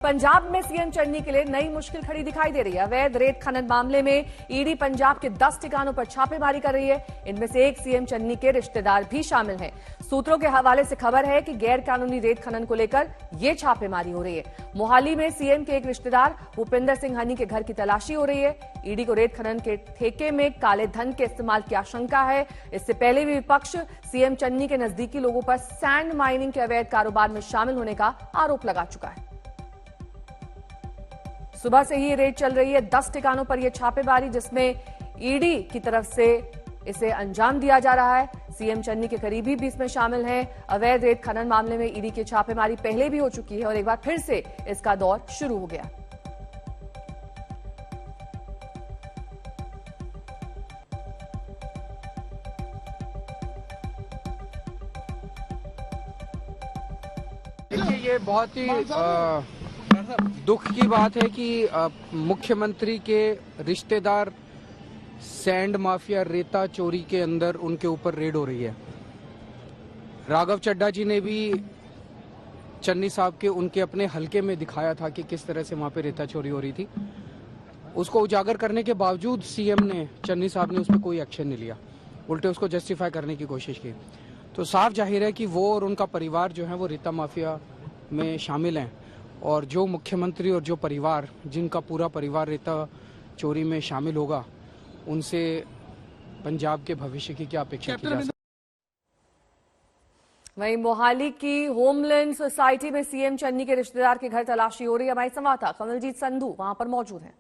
पंजाब में सीएम चन्नी के लिए नई मुश्किल खड़ी दिखाई दे रही है। अवैध रेत खनन मामले में ईडी पंजाब के 10 ठिकानों पर छापेमारी कर रही है। इनमें से एक सीएम चन्नी के रिश्तेदार भी शामिल हैं। सूत्रों के हवाले से खबर है कि गैर कानूनी रेत खनन को लेकर ये छापेमारी हो रही है। मोहाली में सीएम के एक रिश्तेदार भूपेंद्र सिंह हनी के घर की तलाशी हो रही है। ईडी को रेत खनन के ठेके में काले धन के इस्तेमाल की आशंका है। इससे पहले भी विपक्ष सीएम चन्नी के नजदीकी लोगों पर सैंड माइनिंग के अवैध कारोबार में शामिल होने का आरोप लगा चुका है। सुबह से ही रेड चल रही है 10 ठिकानों पर यह छापेमारी, जिसमें ईडी की तरफ से इसे अंजाम दिया जा रहा है। सीएम चन्नी के करीबी भी इसमें शामिल हैं। अवैध रेत खनन मामले में ईडी की छापेमारी पहले भी हो चुकी है और एक बार फिर से इसका दौर शुरू हो गया। देखिए, ये बहुत ही दुख की बात है कि मुख्यमंत्री के रिश्तेदार सैंड माफिया रेता चोरी के अंदर उनके ऊपर रेड हो रही है। राघव चड्ढा जी ने भी चन्नी साहब के उनके अपने हलके में दिखाया था कि किस तरह से वहां पे रेता चोरी हो रही थी। उसको उजागर करने के बावजूद सीएम ने, चन्नी साहब ने उस पर कोई एक्शन नहीं लिया, उल्टे उसको जस्टिफाई करने की कोशिश की। तो साफ जाहिर है कि वो और उनका परिवार जो है वो रेता माफिया में शामिल हैं। और जो मुख्यमंत्री और जो परिवार, जिनका पूरा परिवार रेता चोरी में शामिल होगा, उनसे पंजाब के भविष्य की क्या अपेक्षा की जा सकती है। वहीं मोहाली की होमलैंड सोसाइटी में सीएम चन्नी के रिश्तेदार के घर तलाशी हो रही है। हमारे संवाददाता कमलजीत संधू वहां पर मौजूद हैं।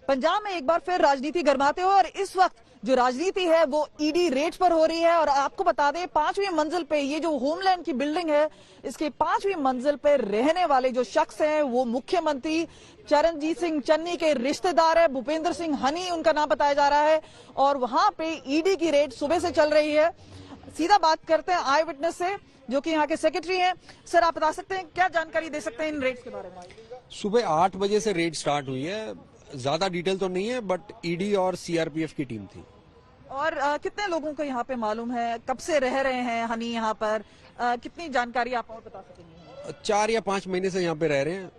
पंजाब में एक बार फिर राजनीति गर्माते हुए और इस वक्त जो राजनीति है वो ईडी रेड पर हो रही है। और आपको बता दें, 5वीं मंजिल पे ये जो होमलैंड की बिल्डिंग है, इसके 5वीं मंजिल पे रहने वाले जो शख्स हैं वो मुख्यमंत्री चरणजीत सिंह चन्नी के रिश्तेदार है। भूपेंद्र सिंह हनी उनका नाम बताया जा रहा है और वहां पे ईडी की रेड सुबह से चल रही है। सीधा बात करते हैं आई विटनेस से, जो कि यहाँ के सेक्रेटरी हैं। सर, आप बता सकते हैं, क्या जानकारी दे सकते हैं इन रेड्स के बारे में? सुबह 8 बजे से रेड स्टार्ट हुई है। ज्यादा डिटेल तो नहीं है, बट ईडी और सीआरपीएफ की टीम थी। और कितने लोगों को यहाँ पे मालूम है, कब से रह रहे हैं हनी यहाँ पर, कितनी जानकारी आप और बता सकेंगे? 4 या 5 महीने से यहाँ पे रह रहे हैं।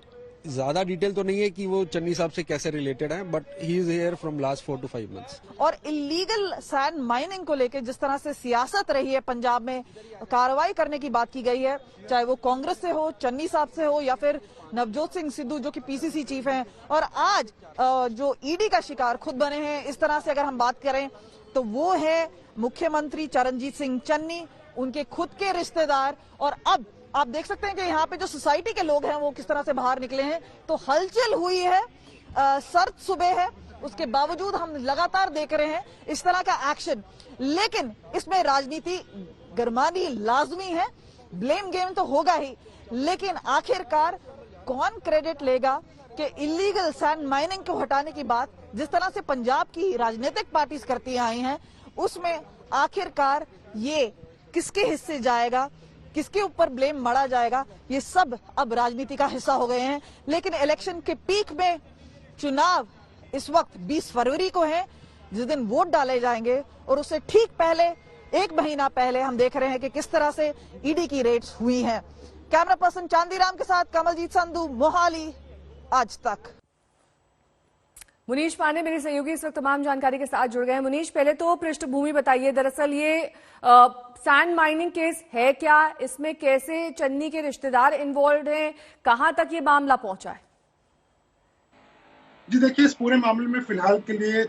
ज्यादा डिटेल तो नहीं है कि वो चन्नी साहब से कैसे रिलेटेड है, but he is here from last 4 to 5 months। और इलीगल सैंड माइनिंग को लेकर जिस तरह से सियासत रही है पंजाब में, कार्रवाई करने की बात की गई है, चाहे वो कांग्रेस से हो, चन्नी साहब से हो, या फिर नवजोत सिंह सिद्धू जो कि पीसीसी चीफ हैं, और आज जो ईडी का शिकार खुद बने हैं। इस तरह से अगर हम बात करें तो वो है मुख्यमंत्री चरणजीत सिंह चन्नी, उनके खुद के रिश्तेदार। और अब आप देख सकते हैं कि यहाँ पे जो सोसाइटी के लोग हैं वो किस तरह से बाहर निकले हैं। तो हलचल हुई है, सर्द सुबह है, उसके बावजूद हम लगातार देख रहे हैं इस तरह का एक्शन। लेकिन इसमें राजनीति गरमानी लाजमी है, ब्लेम गेम तो होगा ही, लेकिन आखिरकार कौन क्रेडिट लेगा कि इलीगल सैंड माइनिंग को हटाने की बात जिस तरह से पंजाब की राजनीतिक पार्टीज करती आई हैं, उसमें आखिरकार ये किसके हिस्से जाएगा, किसके ऊपर ब्लेम मढ़ा जाएगा, ये सब अब राजनीति का हिस्सा हो गए हैं। लेकिन इलेक्शन के पीक में चुनाव इस वक्त 20 फरवरी को है, जिस दिन वोट डाले जाएंगे, और उससे ठीक पहले, 1 महीना पहले हम देख रहे हैं कि किस तरह से ईडी की रेड्स हुई हैं। कैमरा पर्सन चांदीराम के साथ कमलजीत संधू, मोहाली, आज तक। मुनीश पांडे मेरे सहयोगी इस वक्त तमाम जानकारी के साथ जुड़ गए हैं। मुनीश, पहले तो पृष्ठभूमि बताइए, दरअसल ये सैंड माइनिंग केस है क्या, इसमें कैसे चन्नी के रिश्तेदार इन्वॉल्व हैं, कहां तक ये मामला पहुंचा है? जी देखिए, इस पूरे मामले में फिलहाल के लिए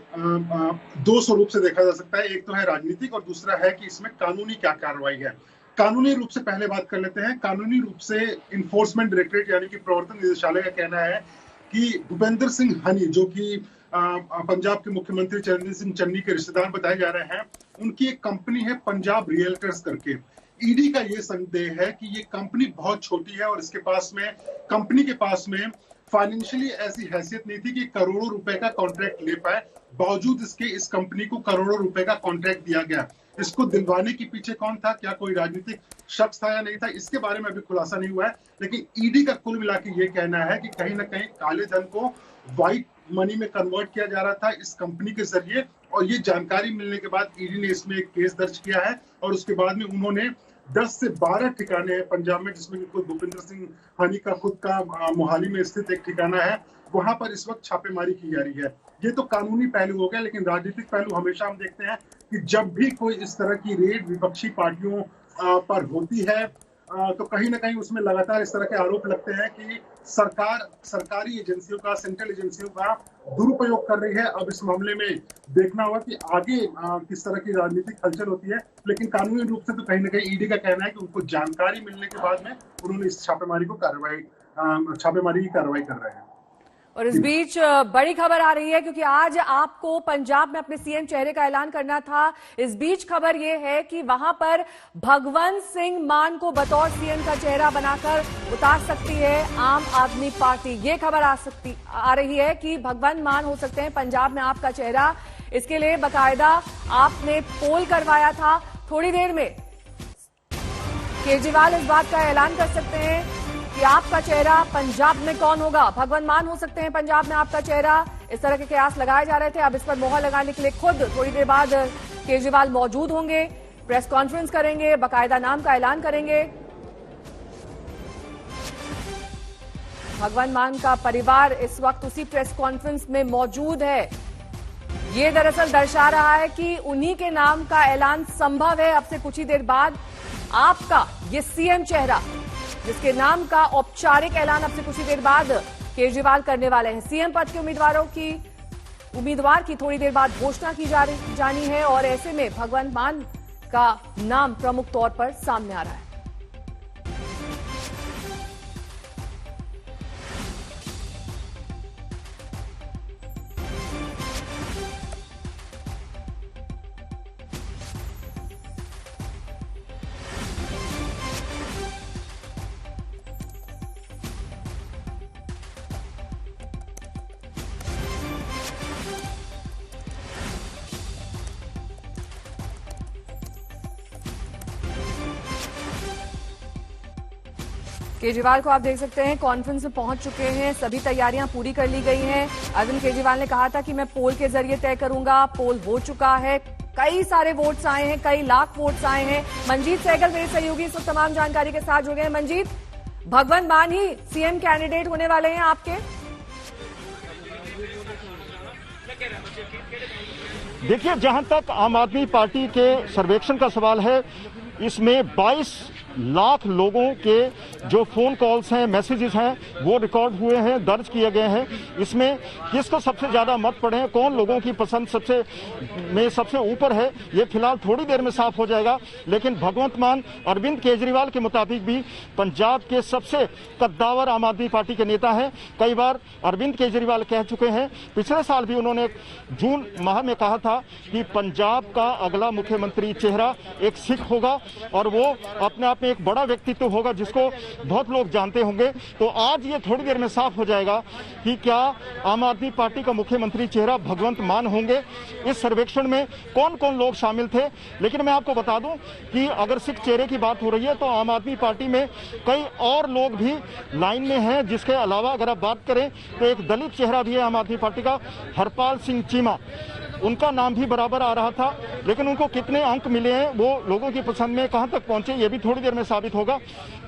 2 स्वरूप से देखा जा सकता है। एक तो है राजनीतिक और दूसरा है कि इसमें कानूनी क्या कार्रवाई है। कानूनी रूप से पहले बात कर लेते हैं। कानूनी रूप से इन्फोर्समेंट डायरेक्टरेट यानी कि प्रवर्तन निदेशालय का कहना है कि भूपेंद्र सिंह हनी, जो कि पंजाब के मुख्यमंत्री चरणजीत सिंह चन्नी के रिश्तेदार बताए जा रहे हैं, उनकी एक कंपनी है पंजाब रियल्टर्स करके। ईडी का ये संदेह है कि ये कंपनी बहुत छोटी है और इसके पास में, कंपनी के पास में फाइनेंशियली ऐसी हैसियत नहीं थी कि करोड़ों रुपए का कॉन्ट्रैक्ट ले पाए। बावजूद इसके इस कंपनी को करोड़ों रुपए का कॉन्ट्रैक्ट दिया गया। इसको दिलवाने के पीछे कौन था, क्या कोई राजनीतिक शख्स था या नहीं था, इसके बारे में अभी खुलासा नहीं हुआ है। लेकिन ईडी का कुल मिला के ये कहना है कि कहीं ना कहीं काले धन को व्हाइट मनी में कन्वर्ट किया जा रहा था इस कंपनी के जरिए। और ये जानकारी मिलने के बाद ईडी ने इसमें एक केस दर्ज किया है और उसके बाद में उन्होंने 10 से 12 ठिकाने हैं पंजाब में, जिसमें कोई भूपिंदर सिंह हानी का खुद का मोहाली में स्थित एक ठिकाना है, वहां पर इस वक्त छापेमारी की जा रही है। ये तो कानूनी पहलू हो गया, लेकिन राजनीतिक पहलू हमेशा हम देखते हैं कि जब भी कोई इस तरह की रेड विपक्षी पार्टियों पर होती है तो कहीं ना कहीं उसमें लगातार इस तरह के आरोप लगते हैं कि सरकारी एजेंसियों का, सेंट्रल एजेंसियों का दुरुपयोग कर रही है। अब इस मामले में देखना होगा कि आगे किस तरह की राजनीतिक हलचल होती है, लेकिन कानूनी रूप से तो कहीं ना कहीं ईडी का कहना है कि उनको जानकारी मिलने के बाद में उन्होंने इस छापेमारी की कार्रवाई कर रहे हैं। और इस बीच बड़ी खबर आ रही है, क्योंकि आज आपको पंजाब में अपने सीएम चेहरे का ऐलान करना था। इस बीच खबर यह है कि वहां पर भगवंत सिंह मान को बतौर सीएम का चेहरा बनाकर उतार सकती है आम आदमी पार्टी। ये खबर आ रही है कि भगवंत मान हो सकते हैं पंजाब में आपका चेहरा। इसके लिए बाकायदा आपने पोल करवाया था। थोड़ी देर में केजरीवाल इस बात का ऐलान कर सकते हैं कि आपका चेहरा पंजाब में कौन होगा। भगवंत मान हो सकते हैं पंजाब में आपका चेहरा। इस तरह के कयास लगाए जा रहे थे। अब इस पर मोहर लगाने के लिए खुद थोड़ी देर बाद केजरीवाल मौजूद होंगे, प्रेस कॉन्फ्रेंस करेंगे, बाकायदा नाम का ऐलान करेंगे। भगवंत मान का परिवार इस वक्त उसी प्रेस कॉन्फ्रेंस में मौजूद है। ये दरअसल दर्शा रहा है कि उन्हीं के नाम का ऐलान संभव है। अब से कुछ ही देर बाद आपका ये सीएम चेहरा, जिसके नाम का औपचारिक ऐलान अब से कुछ ही देर बाद केजरीवाल करने वाले हैं। सीएम पद के उम्मीदवार की थोड़ी देर बाद घोषणा की जानी है, और ऐसे में भगवंत मान का नाम प्रमुख तौर पर सामने आ रहा है। केजरीवाल को आप देख सकते हैं कॉन्फ्रेंस में पहुंच चुके हैं। सभी तैयारियां पूरी कर ली गई हैं। अरविंद केजरीवाल ने कहा था कि मैं पोल के जरिए तय करूंगा। पोल हो चुका है, कई सारे वोट्स आए हैं, कई लाख वोट्स आए हैं। मंजीत सहगल मेरे सहयोगी इस वक्त तमाम जानकारी के साथ जुड़ गए हैं। मंजीत, भगवंत मान ही सीएम कैंडिडेट होने वाले हैं आपके? देखिए, जहां तक आम आदमी पार्टी के सर्वेक्षण का सवाल है, इसमें 22 लाख लोगों के जो फोन कॉल्स हैं, मैसेजेस हैं, वो रिकॉर्ड हुए हैं, दर्ज किए गए हैं। इसमें किसको सबसे ज्यादा मत पड़े हैं, कौन लोगों की पसंद सबसे ऊपर है, ये फिलहाल थोड़ी देर में साफ हो जाएगा। लेकिन भगवंत मान अरविंद केजरीवाल के मुताबिक भी पंजाब के सबसे कद्दावर आम आदमी पार्टी के नेता हैं। कई बार अरविंद केजरीवाल कह चुके हैं, पिछले साल भी उन्होंने जून माह में कहा था कि पंजाब का अगला मुख्यमंत्री चेहरा एक सिख होगा, और वो अपने आप में एक बड़ा व्यक्तित्व होगा जिसको बहुत लोग जानते होंगे। तो आज ये थोड़ी देर में साफ हो जाएगा कि क्या आम आदमी पार्टी का मुख्यमंत्री चेहरा भगवंत मान होंगे। इस सर्वेक्षण में कौन कौन लोग शामिल थे, लेकिन मैं आपको बता दूं कि अगर सिख चेहरे की बात हो रही है तो आम आदमी पार्टी में कई और लोग भी लाइन में हैं। जिसके अलावा अगर आप बात करें तो एक दलित चेहरा भी है आम आदमी पार्टी का, हरपाल सिंह चीमा, उनका नाम भी बराबर आ रहा था। लेकिन उनको कितने अंक मिले हैं, वो लोगों की पसंद में कहां तक पहुंचे, ये भी थोड़ी देर में साबित होगा।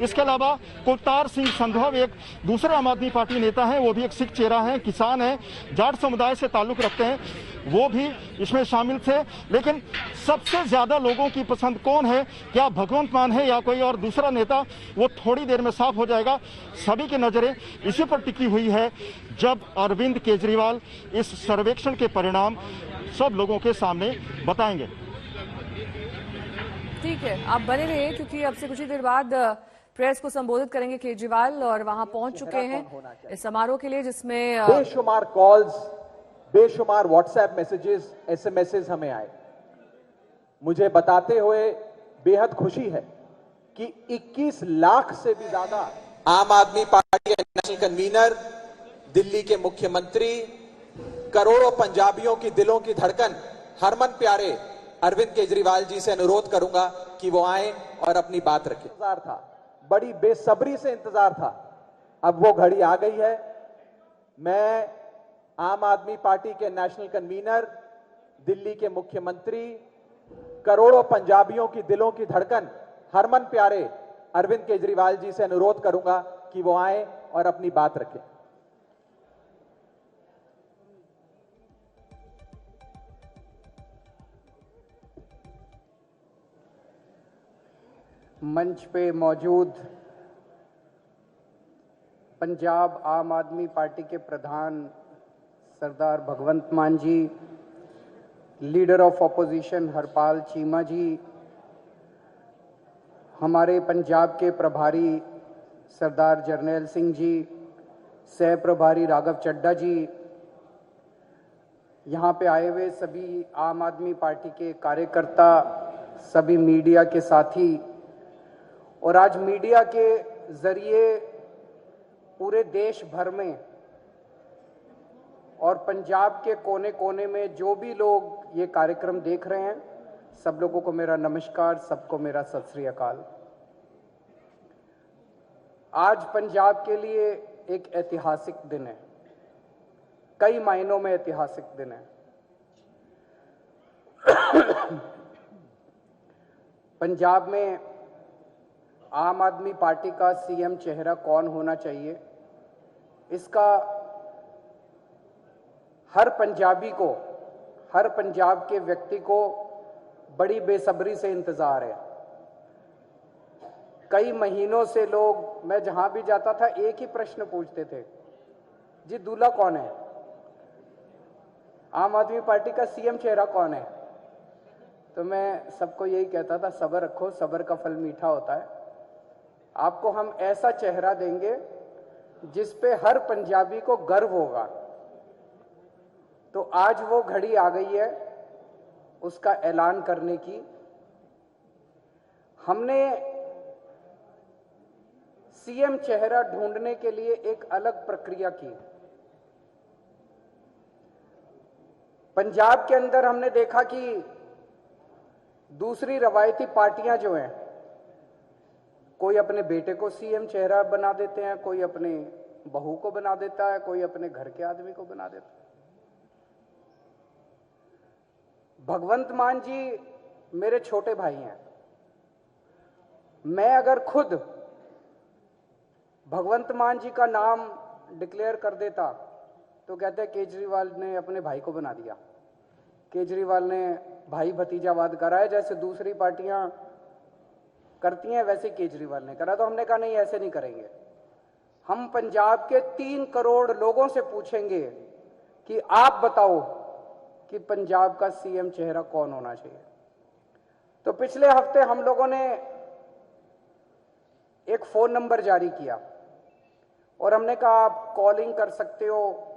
इसके अलावा कुलतार सिंह संधव एक दूसरे आम आदमी पार्टी नेता हैं, वो भी एक सिख चेहरा है, किसान है, जाट समुदाय से ताल्लुक रखते हैं, वो भी इसमें शामिल थे। लेकिन सबसे ज्यादा लोगों की पसंद कौन है, क्या भगवंत मान है या कोई और दूसरा नेता, वो थोड़ी देर में साफ हो जाएगा। सभी की नजरें इसी पर टिकी हुई है जब अरविंद केजरीवाल इस सर्वेक्षण के परिणाम सब लोगों के सामने बताएंगे। ठीक है, आप बने रहिए, क्योंकि अब से कुछ ही देर बाद प्रेस को संबोधित करेंगे केजरीवाल, और वहां पहुंच चुके हैं इस समारोह के लिए, जिसमें बेशुमार कॉल्स, बेशुमार व्हाट्सएप मैसेजेस, एसएमएसेस हमें आए। मुझे बताते हुए बेहद खुशी है कि 21 लाख से भी ज्यादा आम आदमी पार्टी के नेशनल कन्वीनर, दिल्ली के मुख्यमंत्री, करोड़ों पंजाबियों की दिलों की धड़कन, हरमन प्यारे अरविंद केजरीवाल जी से अनुरोध करूंगा कि वो आए और अपनी बात रखें। इंतजार था, बड़ी बेसब्री से इंतजार था, अब वो घड़ी आ गई है। मैं आम आदमी पार्टी के नेशनल कन्वीनर, दिल्ली के मुख्यमंत्री, करोड़ों पंजाबियों की दिलों की धड़कन, हरमन प्यारे अरविंद केजरीवाल जी से अनुरोध करूंगा कि वो आए और अपनी बात रखें। मंच पे मौजूद पंजाब आम आदमी पार्टी के प्रधान Sardar Bhagwant Mann ji, leader of opposition Harpal Cheema ji, हमारे पंजाब के प्रभारी सरदार जरनैल सिंह जी, सह प्रभारी राघव चड्ढा जी, यहाँ पे आए हुए सभी आम आदमी पार्टी के कार्यकर्ता, सभी मीडिया के साथी, और आज मीडिया के जरिए पूरे देश भर में और पंजाब के कोने कोने में जो भी लोग ये कार्यक्रम देख रहे हैं, सब लोगों को मेरा नमस्कार, सबको मेरा सत श्री अकाल। आज पंजाब के लिए एक ऐतिहासिक दिन है, कई मायनों में ऐतिहासिक दिन है। पंजाब में आम आदमी पार्टी का सीएम चेहरा कौन होना चाहिए, इसका हर पंजाबी को, हर पंजाब के व्यक्ति को बड़ी बेसब्री से इंतजार है। कई महीनों से लोग, मैं जहां भी जाता था एक ही प्रश्न पूछते थे, जी दूल्हा कौन है, आम आदमी पार्टी का सीएम चेहरा कौन है। तो मैं सबको यही कहता था, सब्र रखो, सब्र का फल मीठा होता है। आपको हम ऐसा चेहरा देंगे जिस पे हर पंजाबी को गर्व होगा। तो आज वो घड़ी आ गई है उसका ऐलान करने की। हमने सीएम चेहरा ढूंढने के लिए एक अलग प्रक्रिया की। पंजाब के अंदर हमने देखा कि दूसरी रवायती पार्टियां जो हैं, कोई अपने बेटे को सीएम चेहरा बना देते हैं, कोई अपने बहू को बना देता है, कोई अपने घर के आदमी को बना देता है। भगवंत मान जी मेरे छोटे भाई हैं। मैं अगर खुद भगवंत मान जी का नाम डिक्लेयर कर देता तो कहते हैं केजरीवाल ने अपने भाई को बना दिया, केजरीवाल ने भाई भतीजावाद करा है, जैसे दूसरी पार्टियां करती हैं वैसे केजरीवाल ने करा। तो हमने कहा नहीं, ऐसे नहीं करेंगे। हम पंजाब के 3 करोड़ लोगों से पूछेंगे कि आप बताओ कि पंजाब का सीएम चेहरा कौन होना चाहिए। तो पिछले हफ्ते हम लोगों ने एक फोन नंबर जारी किया और हमने कहा आप कॉलिंग कर सकते हो,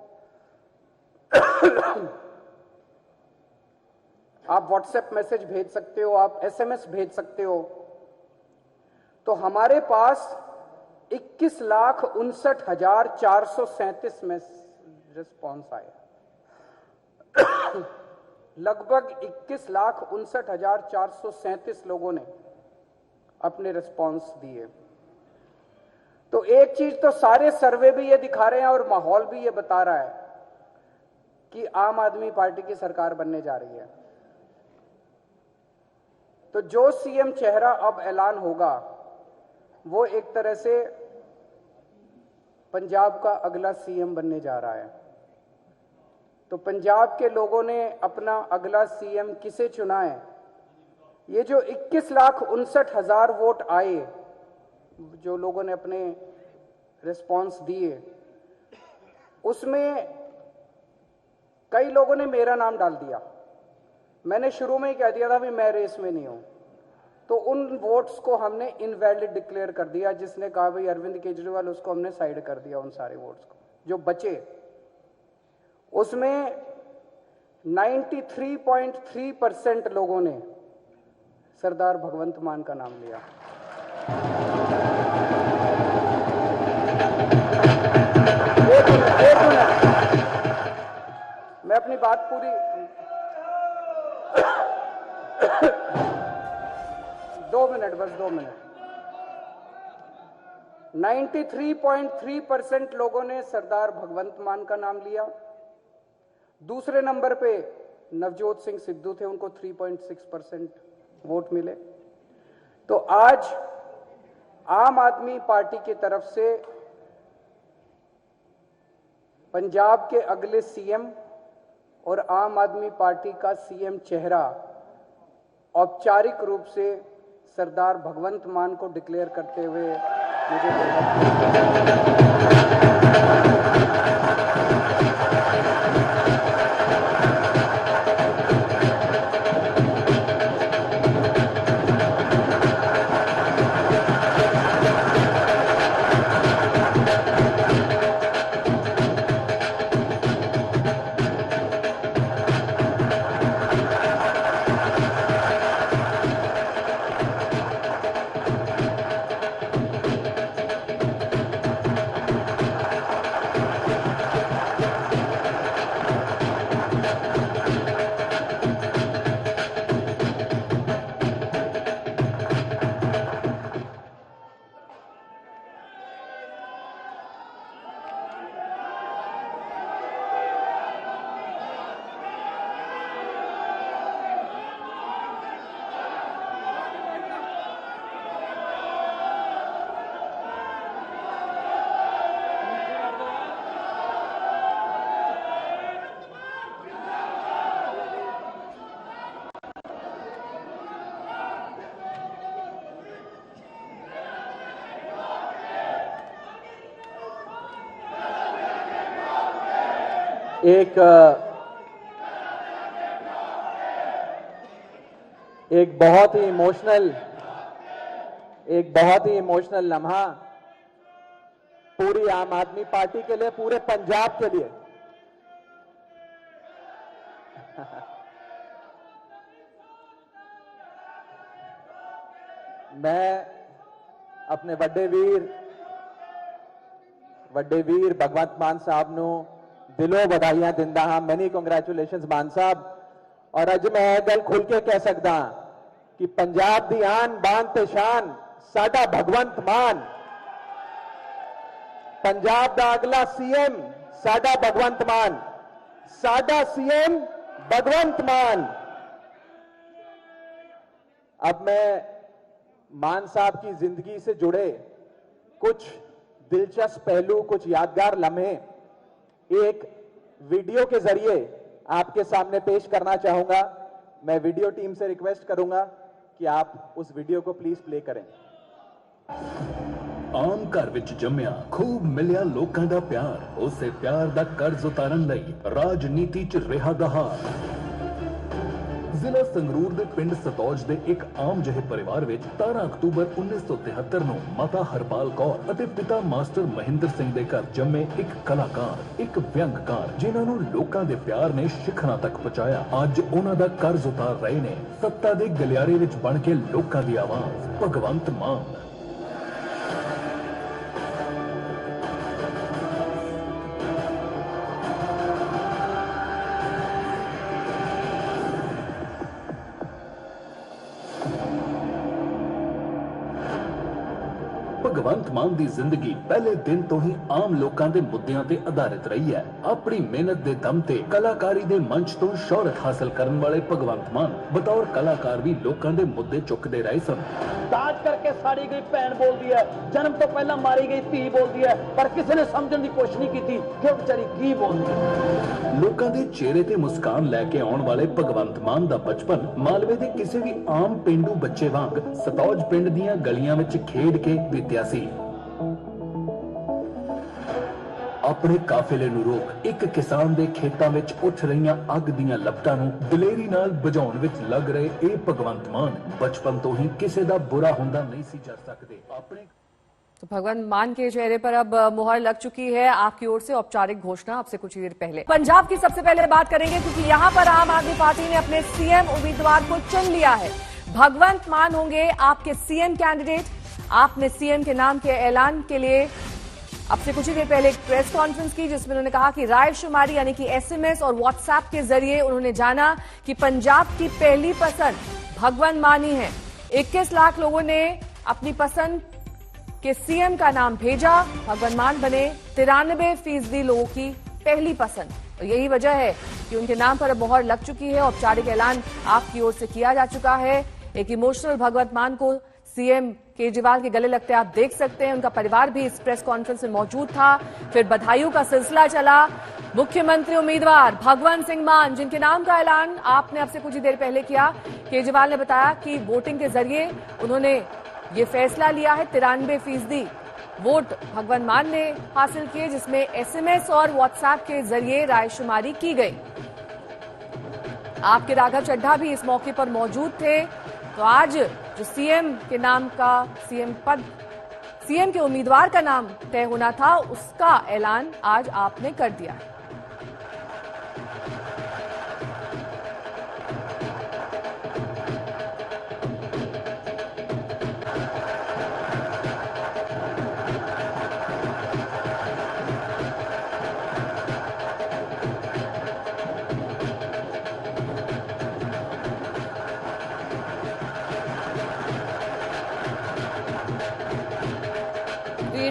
आप व्हाट्सएप मैसेज भेज सकते हो, आप एसएमएस भेज सकते हो। तो हमारे पास 21,59,437 में रिस्पॉन्स आए। लगभग 21,59,437 लोगों ने अपने रिस्पॉन्स दिए। तो एक चीज तो सारे सर्वे भी ये दिखा रहे हैं और माहौल भी ये बता रहा है कि आम आदमी पार्टी की सरकार बनने जा रही है। तो जो सीएम चेहरा अब ऐलान होगा वो एक तरह से पंजाब का अगला सीएम बनने जा रहा है। तो पंजाब के लोगों ने अपना अगला सीएम किसे चुना है, ये जो 21,59,000 वोट आए, जो लोगों ने अपने रिस्पॉन्स दिए, उसमें कई लोगों ने मेरा नाम डाल दिया। मैंने शुरू में ही कह दिया था भी मैं रेस में नहीं हूं। तो उन वोट्स को हमने इनवैलिड डिक्लेयर कर दिया। जिसने कहा भाई अरविंद केजरीवाल, उसको हमने साइड कर दिया। उन सारे वोट्स को जो बचे उसमें 93.3% लोगों ने सरदार भगवंत मान का नाम लिया। एक मिनट, मैं अपनी बात पूरी 2 मिनट, बस 2 मिनट। 93.3% लोगों ने सरदार भगवंत मान का नाम लिया। दूसरे नंबर पे नवजोत सिंह सिद्धू थे, उनको 3.6% वोट मिले। तो आज आम आदमी पार्टी की तरफ से पंजाब के अगले सीएम और आम आदमी पार्टी का सीएम चेहरा औपचारिक रूप से सरदार भगवंत मान को डिक्लेयर करते हुए एक बहुत ही इमोशनल लम्हा पूरी आम आदमी पार्टी के लिए, पूरे पंजाब के लिए। मैं अपने ਵੱਡੇ ਵੀਰ भगवंत मान साहब ਨੂੰ दिलों ਵਧਾਈਆਂ ਦਿੰਦਾ ਹਾਂ। मैनी ਕੰਗ੍ਰੈਚੁਲੇਸ਼ਨਸ मान साहब। और अज मैं गल खुल के कह सकता कि पंजाब दी आन बान ते शान साडा भगवंत मान, पंजाब दा अगला सीएम साडा भगवंत मान, साडा सीएम भगवंत मान। अब मैं मान साहब की जिंदगी से जुड़े कुछ दिलचस्प पहलू, कुछ यादगार लम्हे एक वीडियो के जरिए आपके सामने पेश करना चाहूंगा। मैं वीडियो टीम से रिक्वेस्ट करूंगा कि आप उस वीडियो को प्लीज प्ले करें। आम घर विच जम्मिया खूब मिलिया लोकां दा प्यार, उसे प्यार दा कर्ज उतारन लई राजनीति च रिहा दहार। जिला संगरूर दे पिंड सतौज दे एक आम जहे परिवार विच 13 अक्तूबर 1973 ਨੂੰ माता हरपाल कौर ਅਤੇ पिता मास्टर महेंद्र सिंह ਦੇ ਘਰ ਜੰਮੇ ਇੱਕ ਕਲਾਕਾਰ, ਇੱਕ ਵਿਅੰਗਕਾਰ ਜਿਨ੍ਹਾਂ ਨੂੰ ਲੋਕਾਂ ਦੇ ਪਿਆਰ ਨੇ ਸਿਖਰਾਂ ਤੱਕ ਪਹੁੰਚਾਇਆ। ਅੱਜ ਉਹਨਾਂ ਦਾ ਕਰਜ਼ ਉਤਾਰ ਰਹੇ ਨੇ ਸੱਤਾ ਦੇ ਗਲਿਆਰੇ ਵਿੱਚ ਬਣ ਕੇ ਲੋਕਾਂ ਦੀ ਆਵਾਜ਼ ਭਗਵੰਤ ਮਾਨ। ਭਗਵੰਤ ਮਾਨ ਦੀ ਜ਼ਿੰਦਗੀ ਪਹਿਲੇ ਦਿਨ ਤੋਂ ਹੀ ਆਮ ਲੋਕਾਂ ਦੇ ਮੁੱਦਿਆਂ ਤੇ ਆਧਾਰਿਤ ਰਹੀ ਹੈ। ਆਪਣੀ ਮਿਹਨਤ ਦੇ ਦਮ ਤੇ ਕਲਾਕਾਰੀ ਦੇ ਮੰਚ ਤੋਂ ਸ਼ੋਹਰਤ ਹਾਸਲ ਕਰਨ ਵਾਲੇ ਭਗਵੰਤ ਮਾਨ ਬਤੌਰ ਕਲਾਕਾਰ ਵੀ ਲੋਕਾਂ ਦੇ ਮੁੱਦੇ ਚੁੱਕਦੇ ਰਹੇ ਸਨ। ਦਾਜ ਕਰਕੇ ਸਾੜੀ ਗਈ ਭੈਣ ਬੋਲਦੀ ਹੈ, ਜਨਮ ਤੋਂ ਪਹਿਲਾਂ ਮਾਰੀ ਗਈ ਧੀ ਬੋਲਦੀ ਹੈ, ਪਰ ਕਿਸੇ ਨੇ ਸਮਝਣ ਦੀ ਕੋਸ਼ਿਸ਼ ਨਹੀਂ ਕੀਤੀ ਕਿ ਉਹ ਵਿਚਾਰੀ ਕੀ ਬੋਲਦੀ ਹੈ। ਲੋਕਾਂ ਦੇ ਚਿਹਰੇ ਤੇ ਮੁਸਕਾਨ ਲੈ ਕੇ ਆਉਣ ਵਾਲੇ ਭਗਵੰਤ ਮਾਨ ਦਾ ਬਚਪਨ ਮਾਲਵੇ ਦੇ ਕਿਸੇ ਵੀ ਆਮ ਪਿੰਡੂ ਬੱਚੇ ਵਾਂਗ ਸਤੌਜ ਪਿੰਡ ਦੀਆਂ ਗਲੀਆਂ ਵਿੱਚ ਖੇਡ ਕੇ ਬੀਤਿਆ ਸੀ। ਆਪਣੇ ਕਾਫਿਲੇ ਨੂੰ ਰੋਕ ਇੱਕ ਕਿਸਾਨ ਦੇ ਖੇਤਾਂ ਵਿੱਚ ਉੱਠ ਰਹੀਆਂ ਅੱਗ ਦੀਆਂ ਲਪਟਾਂ ਨੂੰ ਦਲੇਰੀ ਨਾਲ ਬੁਝਾਉਣ ਵਿੱਚ ਲੱਗ ਰਹੇ ਇਹ ਭਗਵੰਤ ਮਾਨ ਬਚਪਨ ਤੋਂ ਹੀ ਕਿਸੇ ਦਾ ਬੁਰਾ ਹੁੰਦਾ ਨਹੀਂ ਸੀ ਜਰ ਸਕਦੇ। ਆਪਣੇ तो भगवंत मान के चेहरे पर अब मुहर लग चुकी है आपकी ओर से औपचारिक घोषणा अब से कुछ ही देर पहले। पंजाब की सबसे पहले बात करेंगे क्योंकि यहां पर आम आदमी पार्टी ने अपने सीएम उम्मीदवार को चुन लिया है। भगवंत मान होंगे आपके सीएम कैंडिडेट। आपने सीएम के नाम के ऐलान के लिए अब से कुछ ही देर पहले एक प्रेस कॉन्फ्रेंस की जिसमें उन्होंने कहा कि रायशुमारी यानी कि एसएमएस और व्हाट्सएप के जरिए उन्होंने जाना कि पंजाब की पहली पसंद भगवंत मान ही है। 21 लाख लोगों ने अपनी पसंद के सीएम का नाम भेजा। भगवंत मान बने 93% लोगों की पहली पसंद और यही वजह है कि उनके नाम पर अब मुहर लग चुकी है। औपचारिक ऐलान आपकी ओर से किया जा चुका है। एक इमोशनल भगवंत मान को सीएम केजरीवाल के गले लगते आप देख सकते हैं। उनका परिवार भी इस प्रेस कॉन्फ्रेंस में मौजूद था। फिर बधाइयों का सिलसिला चला। मुख्यमंत्री उम्मीदवार भगवंत सिंह मान, जिनके नाम का ऐलान आपने अब से कुछ ही देर पहले किया, केजरीवाल ने बताया कि वोटिंग के जरिए उन्होंने ये फैसला लिया है। 93% वोट भगवंत मान ने हासिल किए, जिसमें SMS और व्हाट्सएप के जरिए रायशुमारी की गई। आपके राघव चड्ढा भी इस मौके पर मौजूद थे। तो आज जो सीएम के नाम का सीएम के उम्मीदवार का नाम तय होना था, उसका ऐलान आज आपने कर दिया है।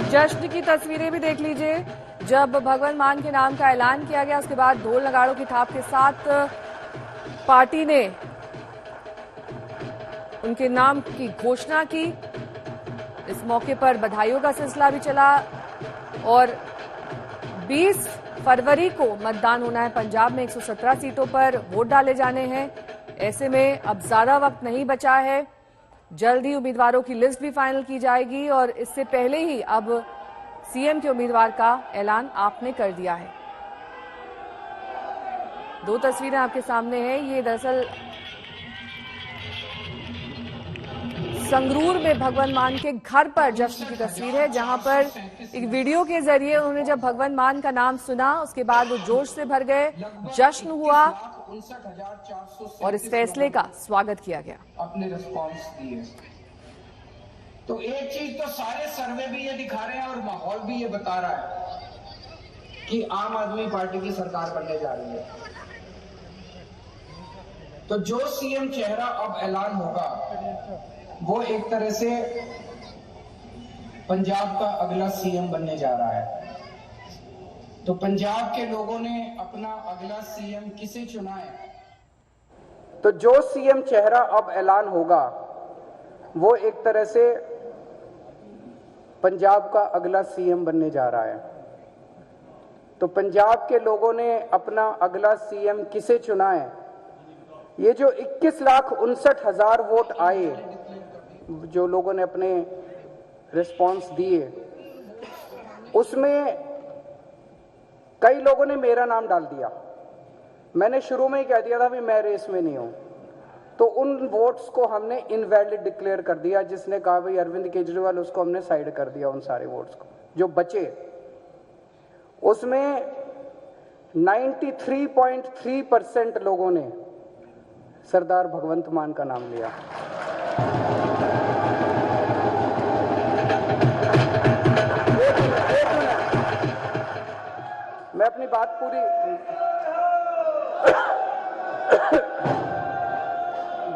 जश्न की तस्वीरें भी देख लीजिए। जब भगवंत मान के नाम का ऐलान किया गया, उसके बाद ढोल नगाड़ों की थाप के साथ पार्टी ने उनके नाम की घोषणा की। इस मौके पर बधाइयों का सिलसिला भी चला और 20 फरवरी को मतदान होना है। पंजाब में 117 सीटों पर वोट डाले जाने हैं। ऐसे में अब ज्यादा वक्त नहीं बचा है। जल्द ही उम्मीदवारों की लिस्ट भी फाइनल की जाएगी और इससे पहले ही अब सीएम के उम्मीदवार का ऐलान आपने कर दिया है। दो तस्वीरें आपके सामने हैं। ये दरअसल संगरूर में भगवंत मान के घर पर जश्न की तस्वीर है, जहां पर एक वीडियो के जरिए उन्होंने जब भगवंत मान का नाम सुना, उसके बाद वो जोश से भर गए। जश्न हुआ और इस फैसले का स्वागत किया गया। अपने रिस्पांस दिए। तो एक चीज तो सारे सर्वे भी ये दिखा रहे हैं और माहौल भी ये बता रहा है कि आम आदमी पार्टी की सरकार बनने जा रही है। तो जो सीएम चेहरा अब ऐलान होगा, वो एक तरह से पंजाब का अगला सीएम बनने जा रहा है। तो पंजाब के लोगों ने अपना अगला सीएम किसे चुना है? तो जो सीएम चेहरा अब ऐलान होगा, वो एक तरह से पंजाब का अगला सीएम बनने जा रहा है। तो पंजाब के लोगों ने अपना अगला सीएम किसे चुना है? ये जो 21,59,000 वोट आए, जो लोगों ने अपने रिस्पांस दिए, उसमें कई लोगों ने मेरा नाम डाल दिया। मैंने शुरू में ही कह दिया था भी मैं रेस में नहीं हूं। तो उन वोट्स को हमने इनवैलिड डिक्लेयर कर दिया। जिसने कहा भाई अरविंद केजरीवाल, उसको हमने साइड कर दिया। उन सारे वोट्स को जो बचे, उसमें 93.3% लोगों ने सरदार भगवंत मान का नाम लिया। मैं अपनी बात पूरी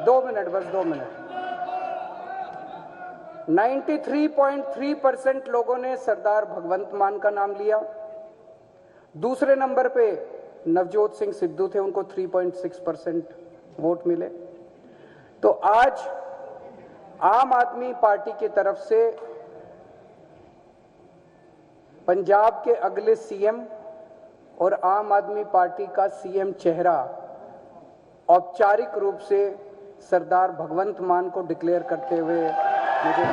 2 मिनट, बस 2 मिनट। 93.3% लोगों ने सरदार भगवंत मान का नाम लिया। दूसरे नंबर पे नवजोत सिंह सिद्धू थे, उनको 3.6% वोट मिले। तो आज आम आदमी पार्टी की तरफ से पंजाब के अगले सीएम और आम आदमी पार्टी का सीएम चेहरा औपचारिक रूप से सरदार भगवंत मान को डिक्लेयर करते हुए मुझे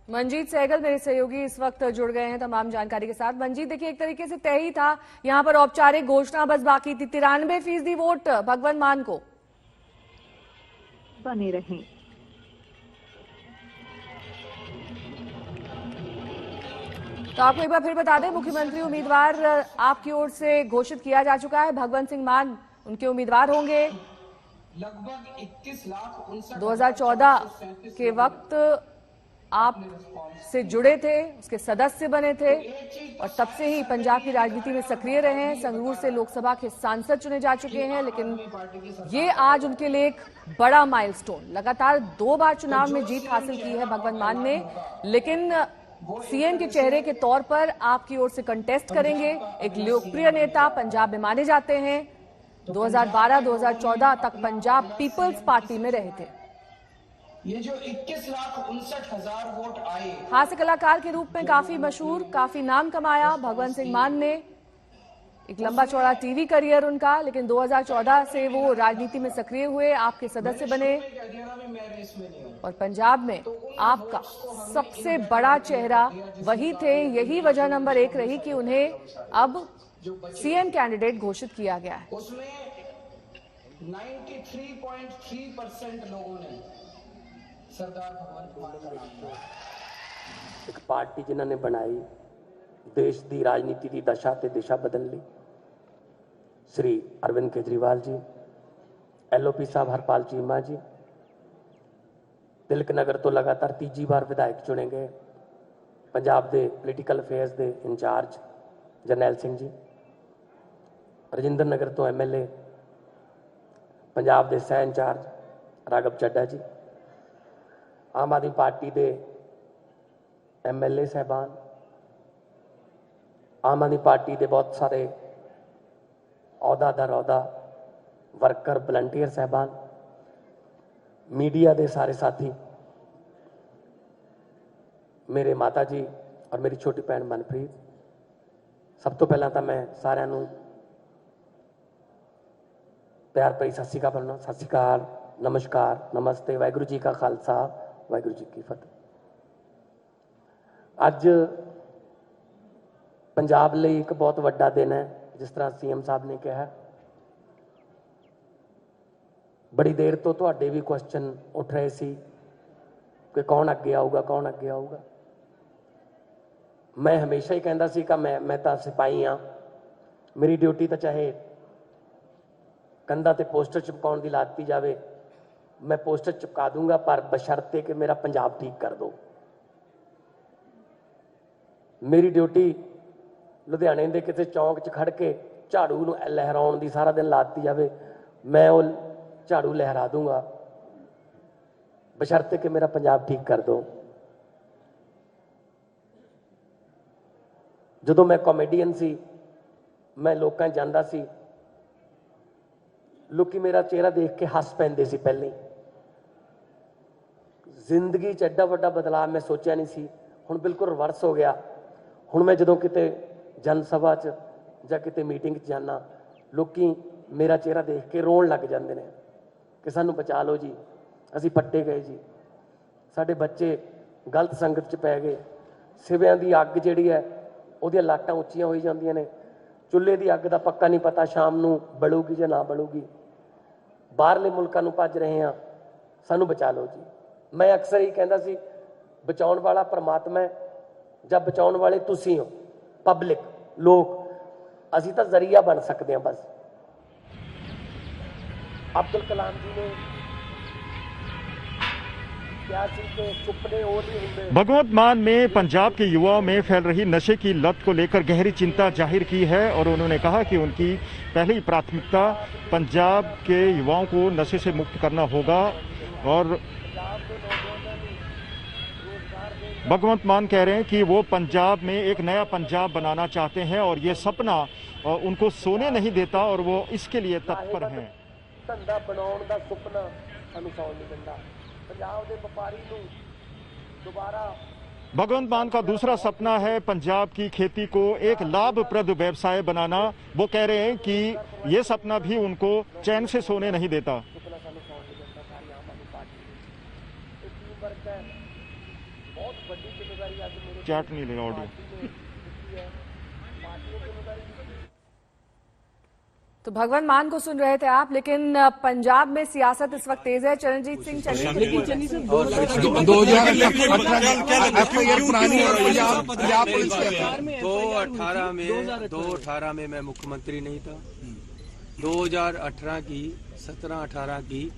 मंजीत सहगल मेरे सहयोगी इस वक्त जुड़ गए हैं तमाम जानकारी के साथ। मंजीत, देखिए एक तरीके से तय ही था, यहां पर औपचारिक घोषणा बस बाकी थी। 93% वोट भगवंत मान को बने रहे। तो आपको एक बार फिर बता दें, मुख्यमंत्री उम्मीदवार आपकी ओर से घोषित किया जा चुका है। भगवंत सिंह मान उनके उम्मीदवार होंगे। लगभग 21,59,000 2014 के वक्त आप से जुड़े थे, उसके सदस्य बने थे और तब से ही पंजाब की राजनीति में सक्रिय रहे हैं। संगरूर से लोकसभा के सांसद चुने जा चुके हैं, लेकिन ये आज उनके लिए एक बड़ा माइलस्टोन। लगातार 2 बार चुनाव में जीत हासिल की है भगवंत मान ने, लेकिन सीएम के चेहरे के तौर पर आपकी ओर से कंटेस्ट करेंगे। एक लोकप्रिय नेता पंजाब में माने जाते हैं, 2012-2014 तक पंजाब पीपल्स पार्टी में रहे थे। ये जो 21,59,000 वोट आए, हास्य कलाकार के रूप में काफी मशहूर, काफी नाम कमाया भगवंत सिंह मान ने। एक लंबा चौड़ा टीवी करियर उनका, लेकिन 2014 से वो राजनीति में सक्रिय हुए, आपके सदस्य बने और पंजाब में आपका सबसे बड़ा चेहरा वही थे। यही वजह नंबर 1 रही कि उन्हें अब सीएम कैंडिडेट घोषित किया गया है। उसमें 93.3% लोगों ने सरदार भगवंत मान का नाम लिया। एक पार्टी जिन्होंने बनाई, देश की राजनीति की दशा ते दिशा बदल ली, श्री अरविंद केजरीवाल जी, LOP साहब हरपाल चीमा जी, तिलक नगर तो लगातार तीजी बार विधायक चुने गए, पंजाब के पोलीटिकल अफेयर्स के इंचार्ज जरनैल सिंह जी, रजिंदर नगर तो MLA पंजाब के सह इंचार्ज राघव चड्डा जी, आम आदमी पार्टी के MLA साहबान, आम आदमी पार्टी के बहुत सारे अहदा वर्कर वलंटियर साहबान, मीडिया के सारे साथी, मेरे माता जी और मेरी छोटी भैन मनप्रीत। सब तो पहला तो मैं सारिਆਂ ਨੂੰ प्यार भरी सत श्री अकाल बोलना। सत श्री अकाल, नमस्कार, नमस्ते, वाहिगुरू जी का खालसा, वाहिगुरू जी की फतेह। अज पंजाब लिए एक बहुत वड्डा दिन है, जिस तरह CM साहब ने कहा। बड़ी देर तो तुहाडे भी क्वेश्चन उठ रहे सी कि कौन अगे आऊगा, कौन अगे आऊगा। मैं हमेशा ही कहता सी कि मैं तो सिपाही हाँ, मेरी ड्यूटी तो चाहे कंधा ते पोस्टर चिपकाउण दी लाती जावे, मैं पोस्टर चिपका दूंगा, पर बशर्ते कि मेरा पंजाब ठीक कर दो। मेरी ड्यूटी लुधियाने के किसी चौंक च खड़ के झाड़ू नूं लहराउण दी सारा दिन लाती जावे, मैं वो झाड़ू लहरा दूंगा, बशर्ते कि मेरा पंजाब ठीक कर दो। जदों मैं कॉमेडियन सी, मैं लोकां जांदा सी, लोग मेरा चेहरा देख के हस पैंदे सी। पहले जिंदगी च एडा वड्डा बदलाव मैं सोचा नहीं सी, हुण बिल्कुल रिवर्स हो गया। हुण मैं जदों किते जनसभा च जां किते मीटिंग च जाना, लोकी मेरा चेहरा देख के रोण लग जांदे ने कि सानू बचा लो जी, असीं पट्टे गए जी, साडे बच्चे गलत संगत च पै गए, सिवियां दी अग जिहड़ी है उहदियां लाटां उच्चियां होई जांदियां ने, चुल्हे की अग का पक्का नहीं पता शाम नूं बलूगी जां ना बलूगी, बाहरले मुल्कां नूं भज रहे हैं, सानू बचा लो जी। मैं अक्सर ही कहता सी, बचाउण वाला परमात्मा है जां बचाउण वाले तुसीं हो, पब्लिक लोग, असीं तां जरिया बन सकते हैं बस। अब्दुल कलाम जी ने क्या सी कि सुपने वो नहीं हुंदे। भगवंत मान में पंजाब के युवाओं में फैल रही नशे की लत को लेकर गहरी चिंता जाहिर की है और उन्होंने कहा कि उनकी पहली प्राथमिकता पंजाब के युवाओं को नशे से मुक्त करना होगा। और भगवंत मान कह रहे हैं कि वो पंजाब में एक नया पंजाब बनाना चाहते हैं और ये सपना उनको सोने नहीं देता और वो इसके लिए तत्पर हैं। धंधा बनाउण दा सुपना सानू सौण नहीं दिंदा। पंजाब दे व्यापारी नूं दोबारा भगवंत मान का दूसरा सपना है पंजाब की खेती को एक लाभप्रद व्यवसाय बनाना। वो कह रहे हैं कि ये सपना भी उनको चैन से सोने नहीं देता। चाट नहीं ले रहा ऑडियो। तो भगवंत मान को सुन रहे थे आप, लेकिन पंजाब में सियासत इस वक्त तेज है। चरणजीत सिंह चन्नी 2018 में मैं मुख्यमंत्री नहीं था। 2018 की 17-18 की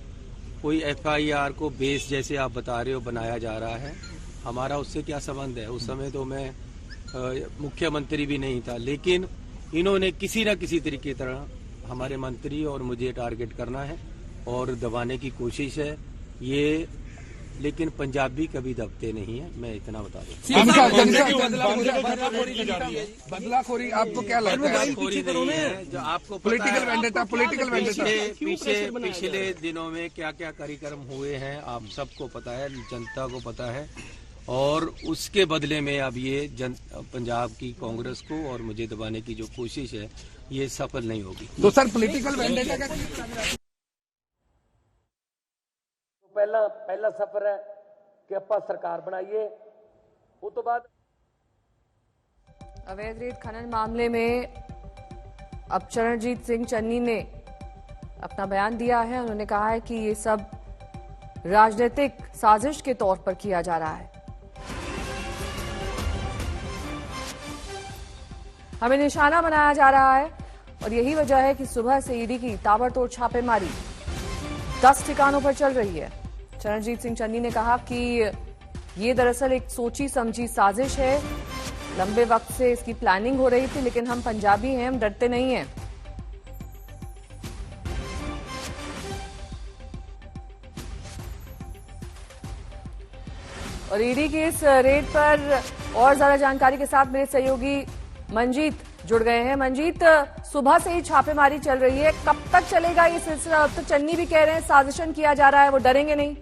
कोई FIR को बेस जैसे आप बता रहे हो बनाया जा रहा है, हमारा उससे क्या संबंध है। उस समय तो मैं मुख्यमंत्री भी नहीं था, लेकिन इन्होंने किसी न किसी तरीके तरह हमारे मंत्री और मुझे टारगेट करना है और दबाने की कोशिश है। ये लेकिन पंजाबी कभी दबते नहीं है, मैं इतना बता दूं। बदलाखोरी आपको क्या लगता है? जो आपको पॉलिटिकल वेंडेटा पिछले दिनों में क्या क्या कार्यक्रम हुए हैं आप सबको पता है, जनता को पता है, और उसके बदले में अब ये पंजाब की कांग्रेस को और मुझे दबाने की जो कोशिश है ये सफल नहीं होगी। तो सर पॉलिटिकल वेंडेटा का पहला सफर है कि अपा सरकार बनाइए, वो तो बाद अवैध रेत खनन मामले में अब चरणजीत सिंह चन्नी ने अपना बयान दिया है। उन्होंने कहा है कि ये सब राजनीतिक साजिश के तौर पर किया जा रहा है। हमें निशाना बनाया जा रहा है और यही वजह है कि सुबह से ईडी की ताबड़तोड़ छापेमारी 10 ठिकानों पर चल रही है। चरणजीत सिंह चन्नी ने कहा कि ये दरअसल एक सोची समझी साजिश है, लंबे वक्त से इसकी प्लानिंग हो रही थी, लेकिन हम पंजाबी हैं, हम डरते नहीं हैं। और ईडी की इस रेड पर और ज्यादा जानकारी के साथ मेरे सहयोगी मंजीत जुड़ गए हैं। मंजीत, सुबह से ही छापेमारी चल रही है, कब तक चलेगा ये सिलसिला? अब तो चन्नी भी कह रहे हैं साजिशन किया जा रहा है, वो डरेंगे नहीं?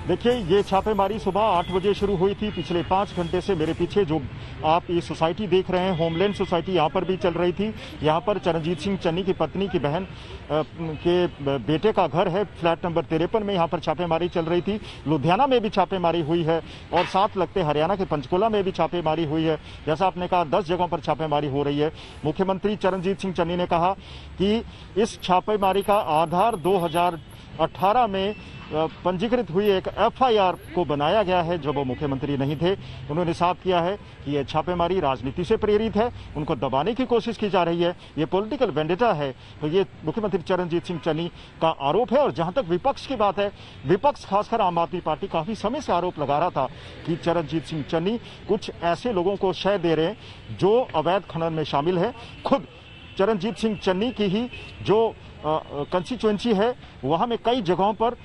देखिए, ये छापेमारी सुबह 8 बजे शुरू हुई थी। पिछले 5 घंटे से मेरे पीछे जो आप ये सोसाइटी देख रहे हैं, होमलैंड सोसाइटी, यहाँ पर भी चल रही थी। यहाँ पर चरणजीत सिंह चन्नी की पत्नी की बहन के बेटे का घर है, फ्लैट नंबर 53 में यहाँ पर छापेमारी चल रही थी। लुधियाना में भी छापेमारी हुई है और साथ लगते हरियाणा के पंचकुला में भी छापेमारी हुई है। जैसा आपने कहा, 10 जगहों पर छापेमारी हो रही है। मुख्यमंत्री चरणजीत सिंह चन्नी ने कहा कि इस छापेमारी का आधार 2018 में पंजीकृत हुई एक एफआईआर को बनाया गया है जब वो मुख्यमंत्री नहीं थे। उन्होंने साफ किया है कि यह छापेमारी राजनीति से प्रेरित है, उनको दबाने की कोशिश की जा रही है, ये पॉलिटिकल वेंडेटा है। तो ये मुख्यमंत्री चरणजीत सिंह चन्नी का आरोप है। और जहां तक विपक्ष की बात है, विपक्ष खासकर आम आदमी पार्टी काफी समय से आरोप लगा रहा था कि चरणजीत सिंह चन्नी कुछ ऐसे लोगों को शय दे रहे हैं जो अवैध खनन में शामिल है। खुद चरणजीत सिंह चन्नी की ही जो कंस्टिट्यूएंसी है, वहां में कई जगहों पर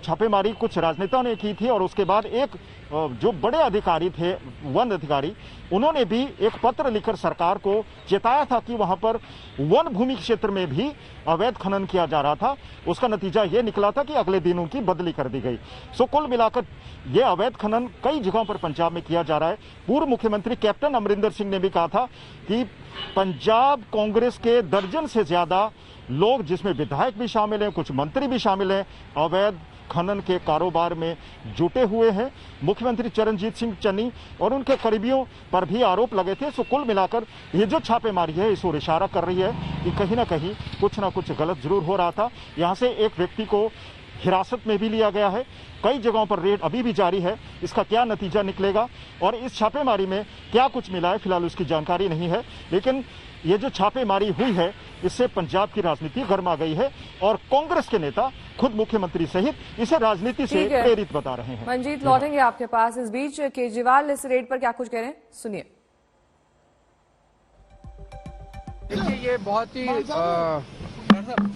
छापेमारी कुछ राजनेताओं ने की थी और उसके बाद एक जो बड़े अधिकारी थे, वन अधिकारी, उन्होंने भी एक पत्र लिखकर सरकार को चेताया था कि वहां पर वन भूमि क्षेत्र में भी अवैध खनन किया जा रहा था। उसका नतीजा ये निकला था कि अगले दिन उनकी बदली कर दी गई। सो कुल मिलाकर ये अवैध खनन कई जगहों पर पंजाब में किया जा रहा है। पूर्व मुख्यमंत्री कैप्टन अमरिंदर सिंह ने भी कहा था कि पंजाब कांग्रेस के दर्जन से ज्यादा लोग, जिसमें विधायक भी शामिल हैं, कुछ मंत्री भी शामिल हैं, अवैध खनन के कारोबार में जुटे हुए हैं। मुख्यमंत्री चरणजीत सिंह चन्नी और उनके करीबियों पर भी आरोप लगे थे। सो कुल मिलाकर ये जो छापेमारी है इस ओर इशारा कर रही है कि कहीं ना कहीं कुछ ना कुछ गलत जरूर हो रहा था। यहाँ से एक व्यक्ति को हिरासत में भी लिया गया है। कई जगहों पर रेड अभी भी जारी है। इसका क्या नतीजा निकलेगा और इस छापेमारी में क्या कुछ मिला है, फिलहाल उसकी जानकारी नहीं है। लेकिन ये जो छापेमारी हुई है, इससे पंजाब की राजनीति गर्मा गई है और कांग्रेस के नेता, खुद मुख्यमंत्री सहित, इसे राजनीति से प्रेरित बता रहे हैं। मंजीत, लौटेंगे आपके पास। इस बीच केजरीवाल इस रेड पर क्या कुछ कह रहे हैं, सुनिए। देखिए, ये बहुत ही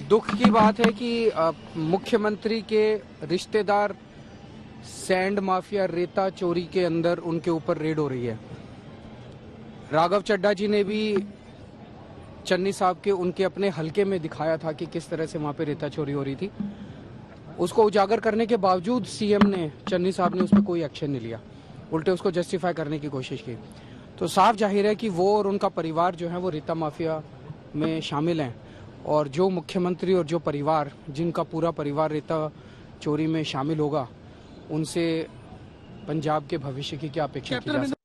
दुख की बात है कि मुख्यमंत्री के रिश्तेदार सैंड माफिया, रेता चोरी के अंदर उनके ऊपर रेड हो रही है। राघव चड्ढा जी ने भी चन्नी साहब के उनके अपने हलके में दिखाया था कि किस तरह से वहां पे रेता चोरी हो रही थी। उसको उजागर करने के बावजूद सीएम ने, चन्नी साहब ने उस पर कोई एक्शन नहीं लिया, उल्टे उसको जस्टिफाई करने की कोशिश की। तो साफ जाहिर है कि वो और उनका परिवार जो है वो रेता माफिया में शामिल हैं और जो मुख्यमंत्री और जो परिवार, जिनका पूरा परिवार रेता चोरी में शामिल होगा, उनसे पंजाब के भविष्य की क्या अपेक्षा की जा सकती है।